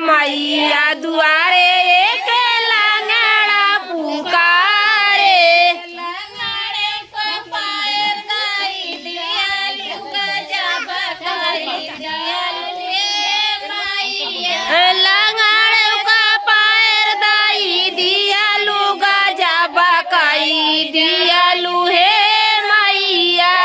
मैया दुआरे एक लंगड़ा पुकारे। लंगड़े को पैर दाई दियालु गजब करी दियालु मैया। लंगड़े का पैर दाई दियालु गजब कई दियालु हे मैया।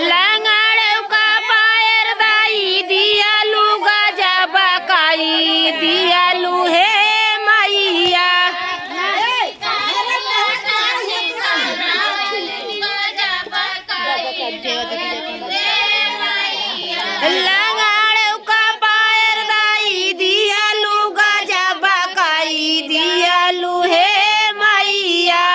लंगड़े का पैर दाई दियालु गजब कई दियालु हे मैया। लंगड़े का पैर दाई दियालु गजब कई दियालु हे मैया।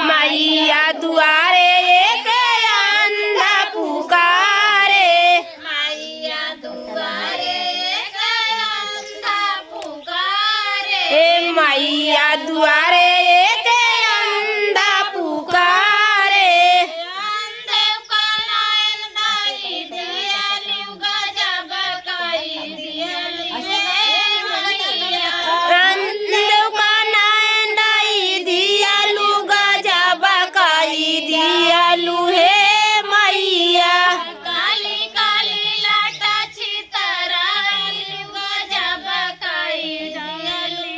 मैया दुआरे एक अंधा पुकारे। मैया दुआरे एक अंधा पुकारे। ए मैया दुआरे एक अंधा पुकारे। अंधे को नयन दाई दियालु गजब कई दियालु मैया। अंधों का नयन दाई दियालु गजब कई दियालु हे मैया। काली काली लाटा चितरालु गजब कई दियालु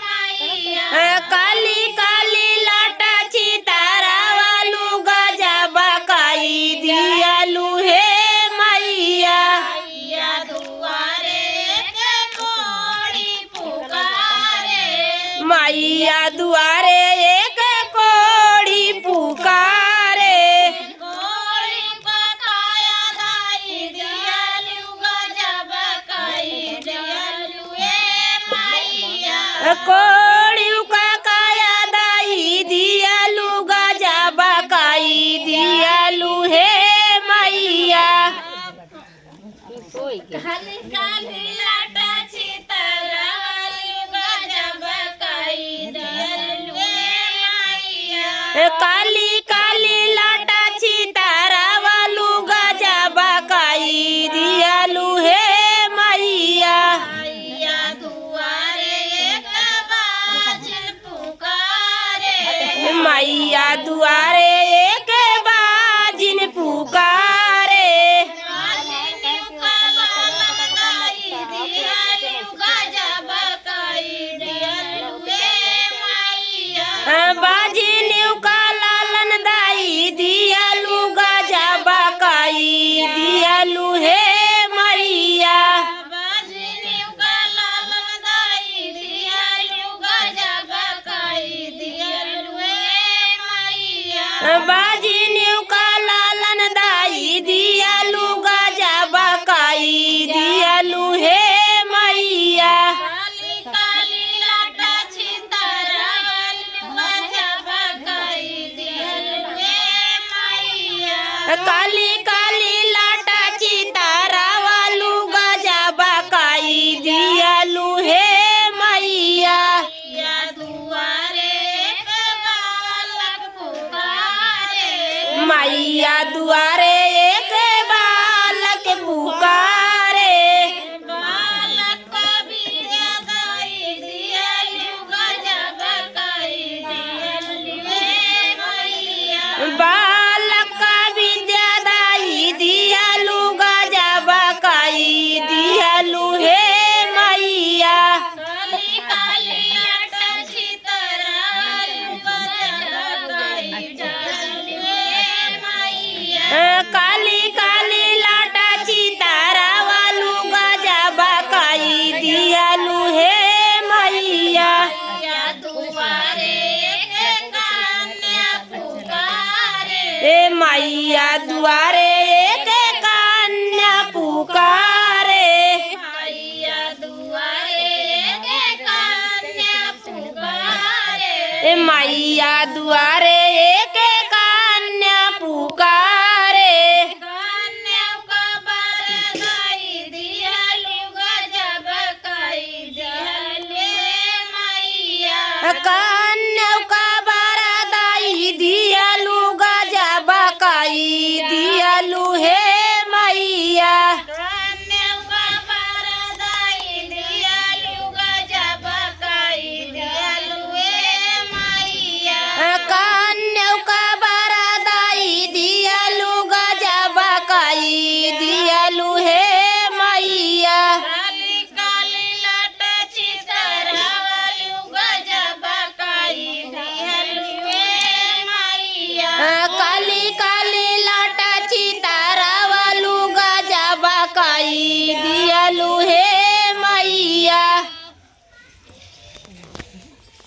मैया। काली काली लाटा चितारा वालू गजब कई दियालु हे मैया। मैया दुआरे एक कोड़ी पुकारे। मैया दुआरे एक कोड़ी पुकारे। कोड़ी पकाया दाई दियालु गजब कई दियालु मैया। कोड़ी का काया दाई दियालु गजब कई दियालु हे मैया। काली काली लाटा चितरालु गजब कई दियालु मैया। काली काली लाटा चितारा वालू गजब कई दियालु हे मैया। मैया दुआरे एक बाजन पुकारे। मैया दुआरे एक बाजिन पुकारे। बाजन का बालन दाई दियालु गजब कई दियालु मैया। बाजिन का लालन दाई दियालु गजब कई दियालु हे मैया। बाजन का लालन दाई दियालु गजब कई दियालु मैया। बाजिन का लालन दाई दियालु गजब कई दियालु हे मैया। काली काली लाटा चितरालु गजब कई दियालु मैया। काली काली लाटा चितारा वालू गजब कई दियालु हे मैया। मैया दुआरे एक बालक पुकारे। मैया दुआरे एक बालक पुकारे। बालक को विद्या दाई दियालु गजब कई दियालु मैया। बालक का विद्या दाई दियालु गजब कई दियालु हे मैया। काली काली लाटा चितरालु गजब कई दियालु मैया। काली काली लाटा चितारा वालू गजब कई दियालु हे मैया। मैया दुआरे एक कन्या पुकारे। ए मैया दुआरे एक कन्या पुकारे। मैया दुआरे एक कन्या पुकारे। ए मैया दुआरे एक कन्या पुकारे। कन्या को बर दाई दियालु गजब कई दियालु का